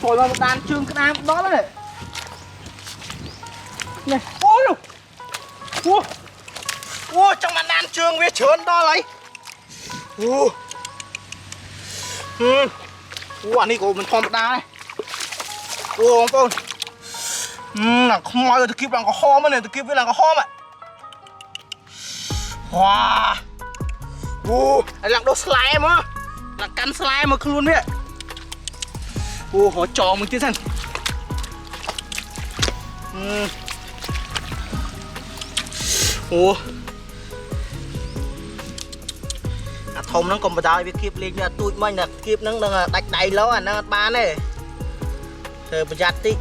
rồi mà đàn trường cái đàn đó đấy này ôi ôi ôi trong mà đàn trường về trơn đó lấy ôi anh đi của mình thòm đá này ôi ông là không nói rồi tôi kịp là có hôm này tôi kịp với là có hôm ạ wow anh làm đồ slime á là cắn slime mà không luôn đấy họ trò mình tiến sang thùng nó còn bây giờ bị kịp lên tụi mình là kịp nó đạch đầy lâu à nó bán này rồi bây giờ tí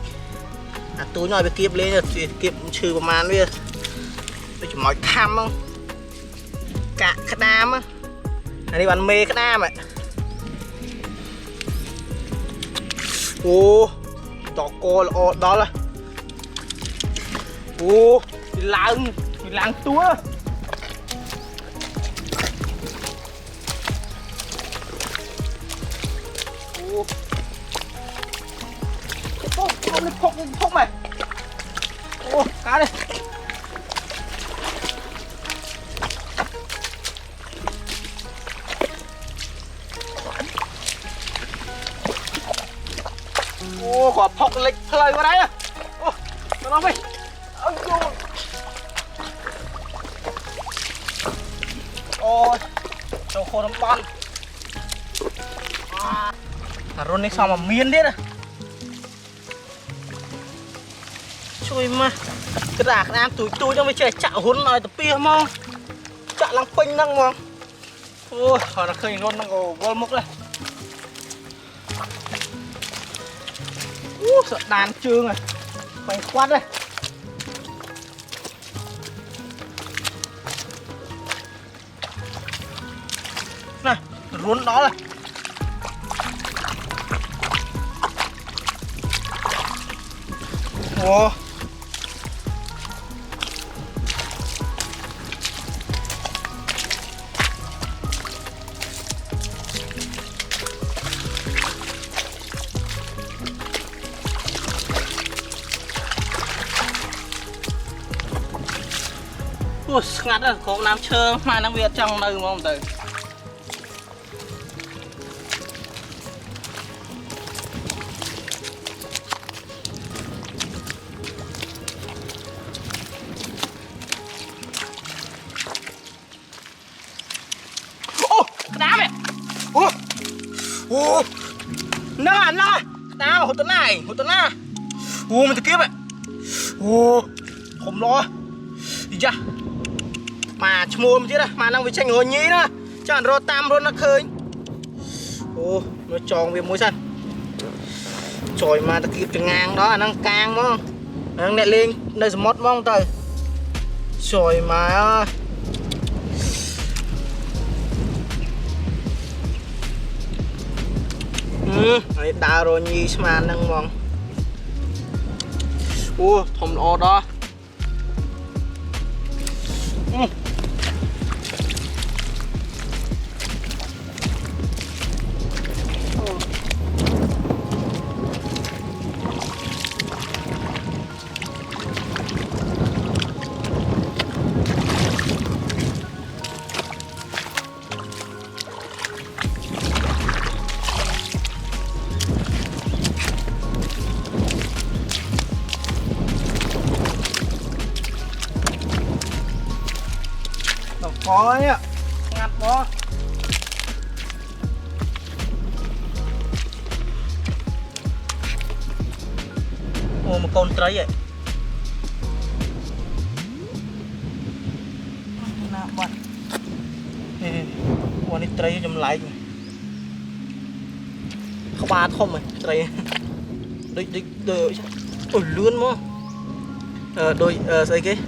túi nói bị kịp lên là kịp trừประมาณ bây chỉ nói khăm không cả khát đam á anh đi bán mê khát đam ạ đỏ cô là đó là thì láng túa phốc mày cá đây quả phọc lịch thời qua đấy à nó mày ôi đồ khô lắm con rôn này sao mà miên đấy à chui mà cái rạc nam tôi trong cái trẻ chạo hôn nói tập pia mong chạo lăng pinh năng mong họ là khơi rôn năng gồ gol mốc đây sợ đàn trương này quanh quát đây này rốn đó này ngắt rồi, có nam chơi mà đang Việt trong nơi không từ đá mày nè nào hột tấn này mình tự kiếp vậy không lo đi cha mà mua chứ đây mà đang bị tranh hồi nhí đó chẳng rồi tam rồi nó khơi nó tròn về mối xanh trời mà ta kịp ngang đó đang càng mong đang nẹt lên đây mót mong tới trời mà đào rồi nhí mà đang mong thùng lọ đó có nhá ngặt đó một con trái vậy nào bạn con đi trái trong lại không ba không rồi trái đôi ôi lươn mà đôi xây cái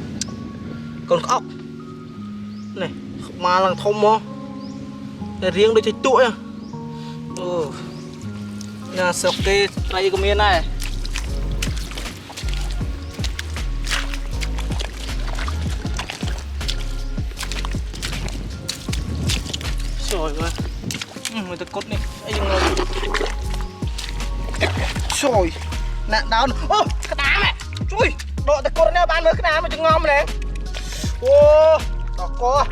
con ốc này mà là thông mò để riêng đôi chơi tuổi à nhà sọc cái tay của miền này rồi mà người ta cốt này ấy trời nạn đau ô cái đá này chui độ tao cột nè bán mới cái đá mà chừng ngon này ô đỏ co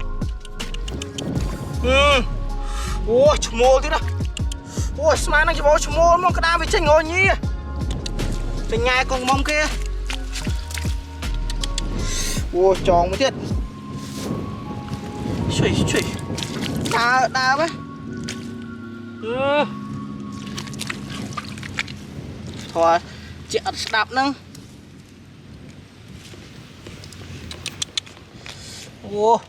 ô chum mồ thế đó ô smart năng chum mồ mong cái đá với chanh ngồi nhỉ bên nhà con mong kia ô tròn mới thiệt chửi đá mấy thôi chị đạp nâng ô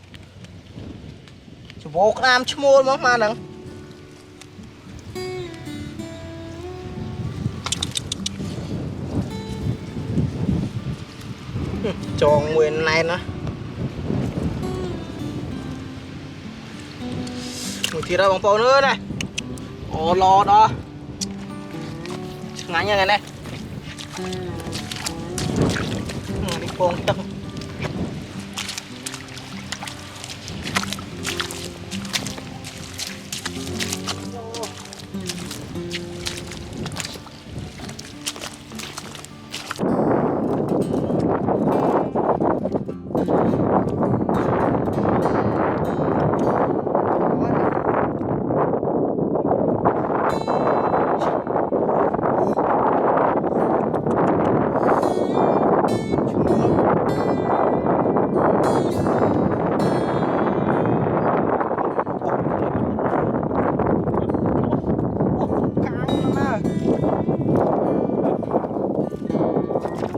vô cái nam chmô mà nâng tròn nguyên này nữa một thì ra bằng phố nữa này ồ lò đó ngắn như thế này đi phong tâm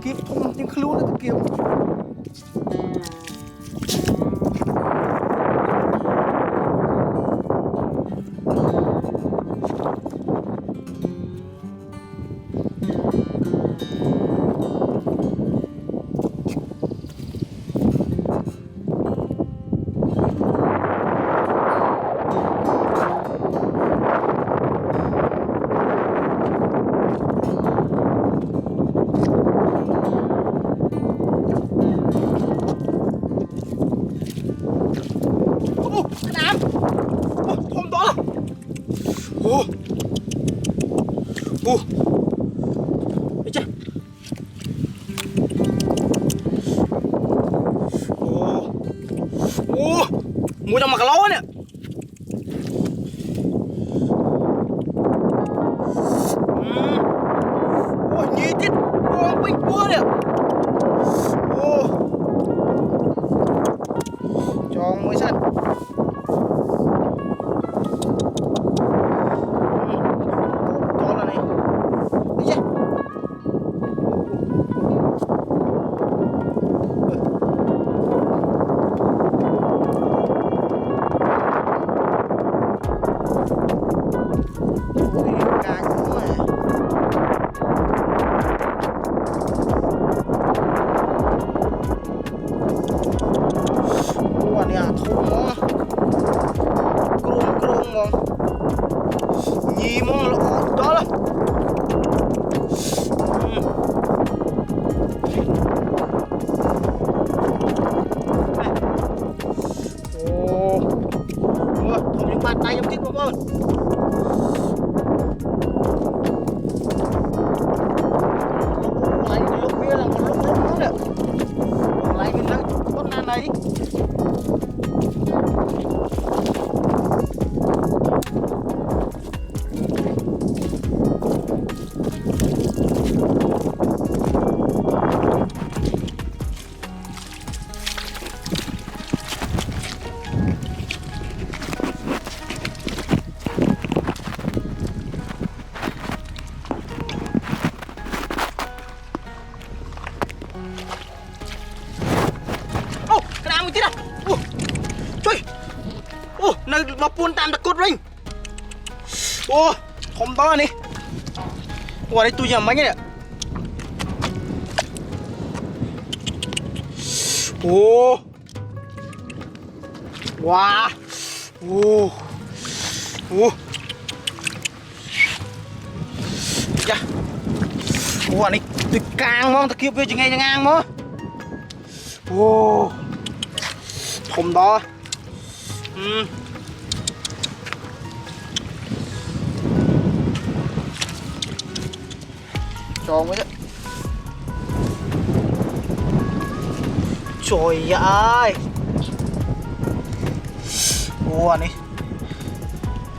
kiếm thông tiếng khlu nó kiếm Đấy chưa? Mua trong mặt lố nè. Nhí tiết binh búa nè. Cho mới sẵn. Nhì mong lỗ đó là không những bàn tay trong tiếp không ơn lấy cái lúc kia là một lúc nó nè lấy cái con nan đấy nơi mà buôn tam đặc cốt ring không to này đây tôi nhầm mấy cái này wow dạ này tôi càng mong tôi kêu về chừng nghe ngang mà không to xong ấy. Trời ơi. Ủa này.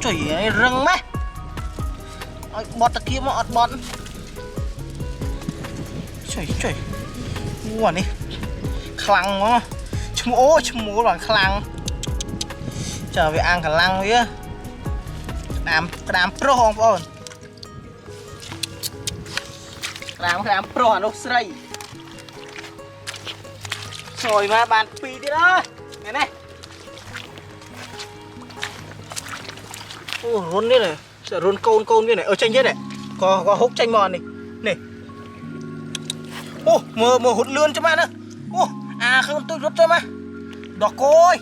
Trời ơi răng mấy. Bọt ta kia mà ọt bọt. Trời. Ủa này. Khăn quá. Chum ố bằng khăn. Trở về ăn khả năng với á. Làm pro không ổn. Làm pro hả nó srei. Rồi mà bàn pì đi đó. Này này. Ô rôn đấy này. Sợ rôn côn như này. Ở chanh thế này. Có hút chanh mòn này. Này. Ô mờ hút lươn cho mà nữa. Ô không tôi rút cho mà. Đó coi.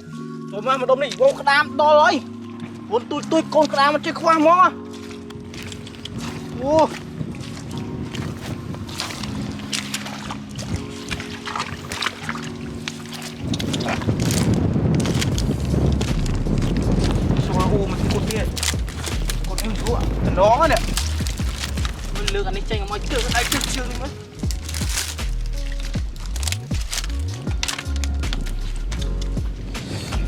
Rồi mà đom này vô cái đám to rồi. Vốn tôi con cái đám mà chơi khoa mó. Ô. Thằng đó nè. Mình lừa anh đi chơi mà chưa ai chưa đi mất.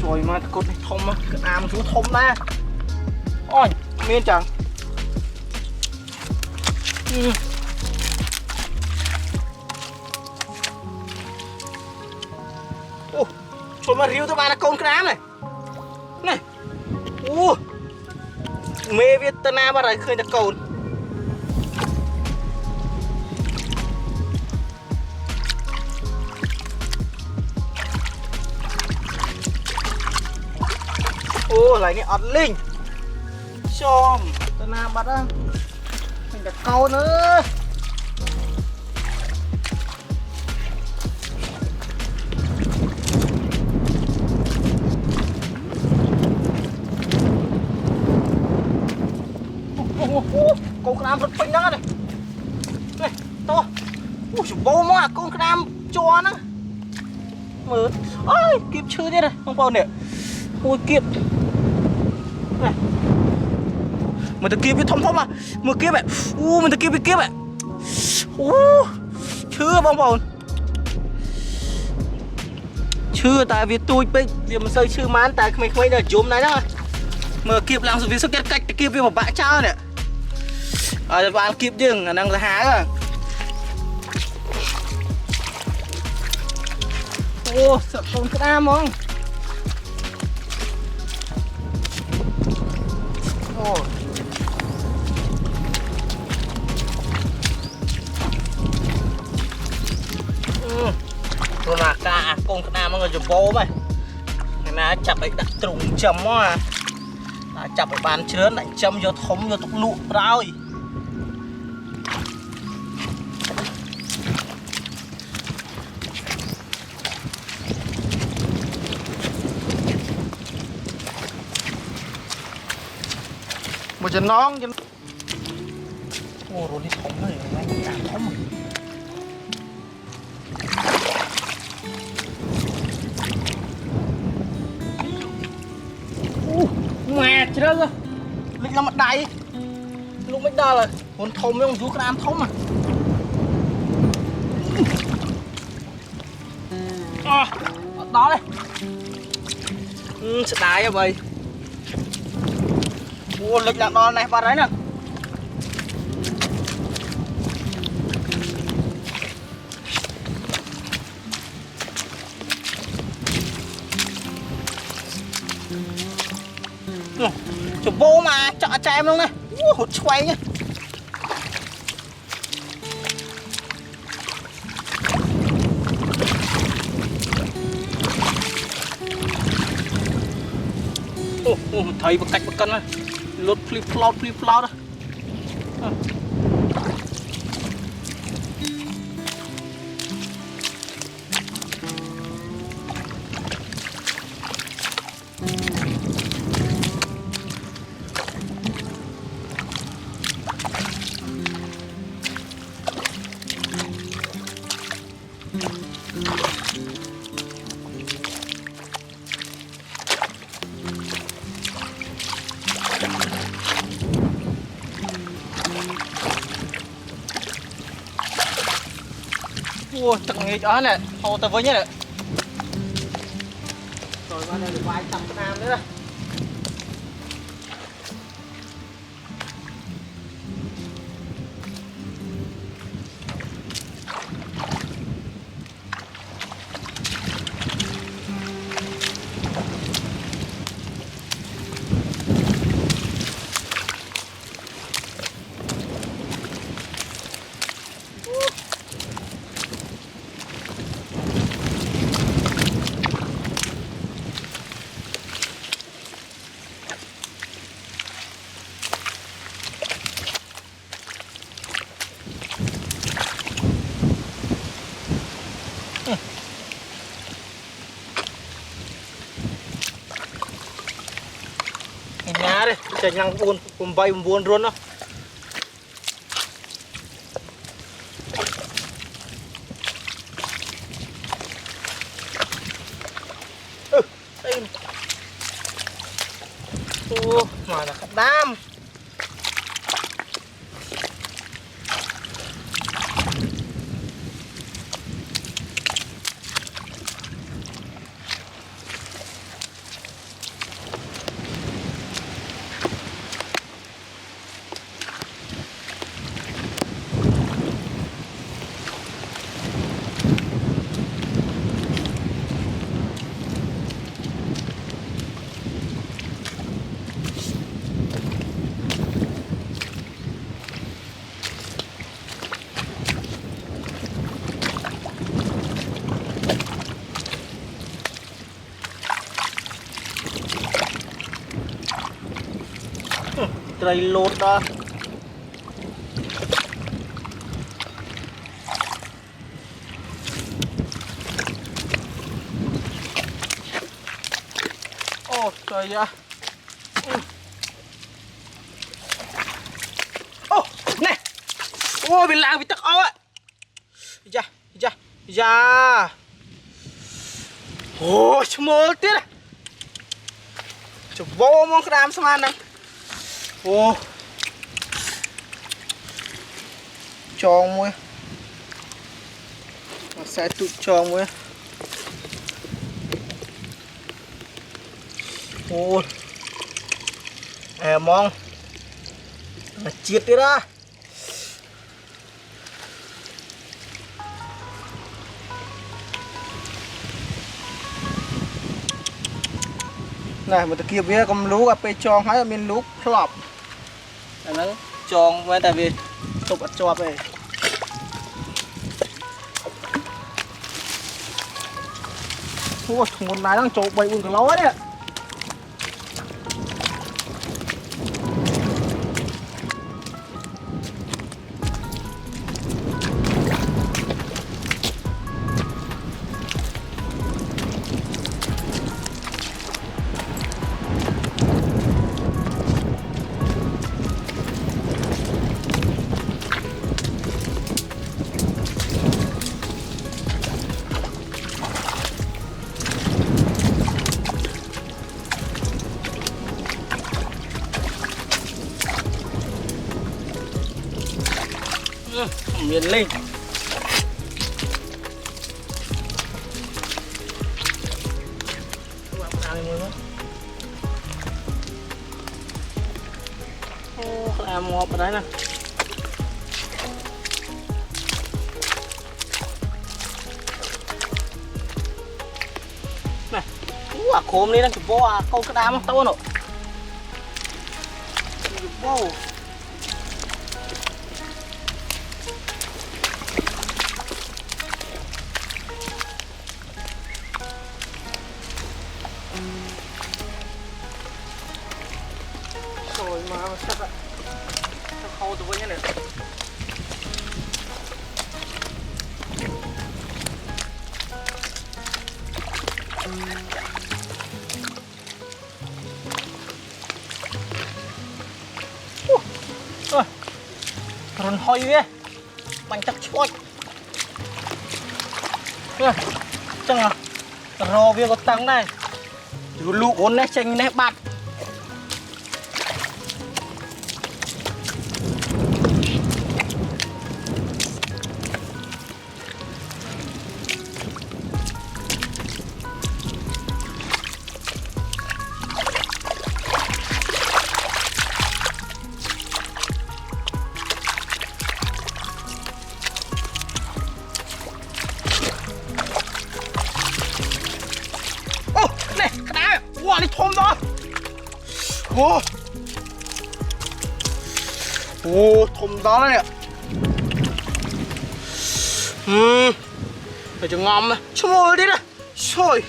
Rồi mà cột này thông á, cái am chú thông ra. Ôi, miên chẳng. Ô, rồi mà riêu tôi ba là con cái đám này. Này. Ô. Mê Việt Nam bao giờ khơi được cồn. Ô lại này ọt linh. Xôm Việt Nam bắt á. Mình được câu nữa. Con clam rất phình đó này. Này, to. Ui bố mà con clam cho nó. Mở. Ôi, kịp chưa thế này, không bao nè. Ôi kịp. Này. Mình ta kịp với thông à. Mở kịp ạ. Mình ta kịp với kịp ạ. Chưa bông bồn. Chưa tại vì tôi bây giờ mình xây chưa mán tại mình là chùm này đó. Mở kịp làm sự việc số kết cách kịp với một bãi trao nè. Bạn kịp dừng đang là há rồi. Ô sợ con cái đam không? Ô. Rồi là cả con cái đam nó người dùng bố mày. Này là chập ấy đặt trùng chấm á. Chập ở bàn chớn lại châm vô thống vô tục lụ rồi. Một chân nón chân. Ô rồi đi thống này ngay càng thống. Mẹ chết rồi. Lịch làm mặt đầy. Lúc mấy đo rồi. Hồn thống với ông chú cái đám thống mà. Đó đây. Sẽ đáy rồi bầy. Ủa lịch làm đo này vào đấy nè. Chụp vô mà chợ cho em luôn nè. Hụt xoay nhá. Thấy một cách một cân này. Lốt flip flop đó. Ủa, chắc nghĩ cho nè, hồ tao với nhé nè. Rồi qua đây vài trăm nam nữa. Nhà đây, chạy năng buồn, cùng bay buồn luôn đó. Đây. Ô, mà là đam. Cây lốt đó. Ô trời ơi. Ô nè. Ô bị lao bị tắc ó á. Dạ dạ dạ. Ô chmol tiết. Chụp vô mong cái đám xem ăn này. Ô tròn mua nó sẽ tụt tròn mua. Ô mong nó chiết đi ra. Này một kia với con lú gặp pe tròn hay là miền lú lọp nó tròn với tại vì tục ở cho về. Ôi một này đang trộn bầy buồn cả ló đấy ạ. Miền Linh làm ngọt ở đấy nè. Này khóm đi đang chụp vô à câu cái đám to nọ chụp vô. Rồi mà chắc ạ khâu từ với nhé này. Run hoi vậy bánh chắc chốt chẳng à rò việc có tăng này lụ ốn này chanh này bạt. โอ้ทมđóแล้วเนี่ยphải cho ngon mà chua môi đi nè trời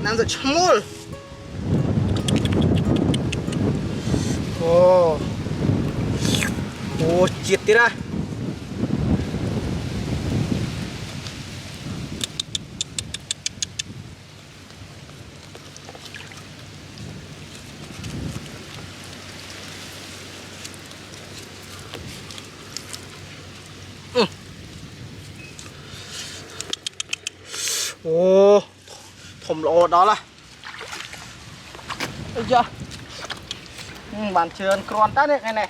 làm rồi chua môi ô ô chiết đi ra ô thùng lộ đó là bây giờ bàn trường còn ta đấy này này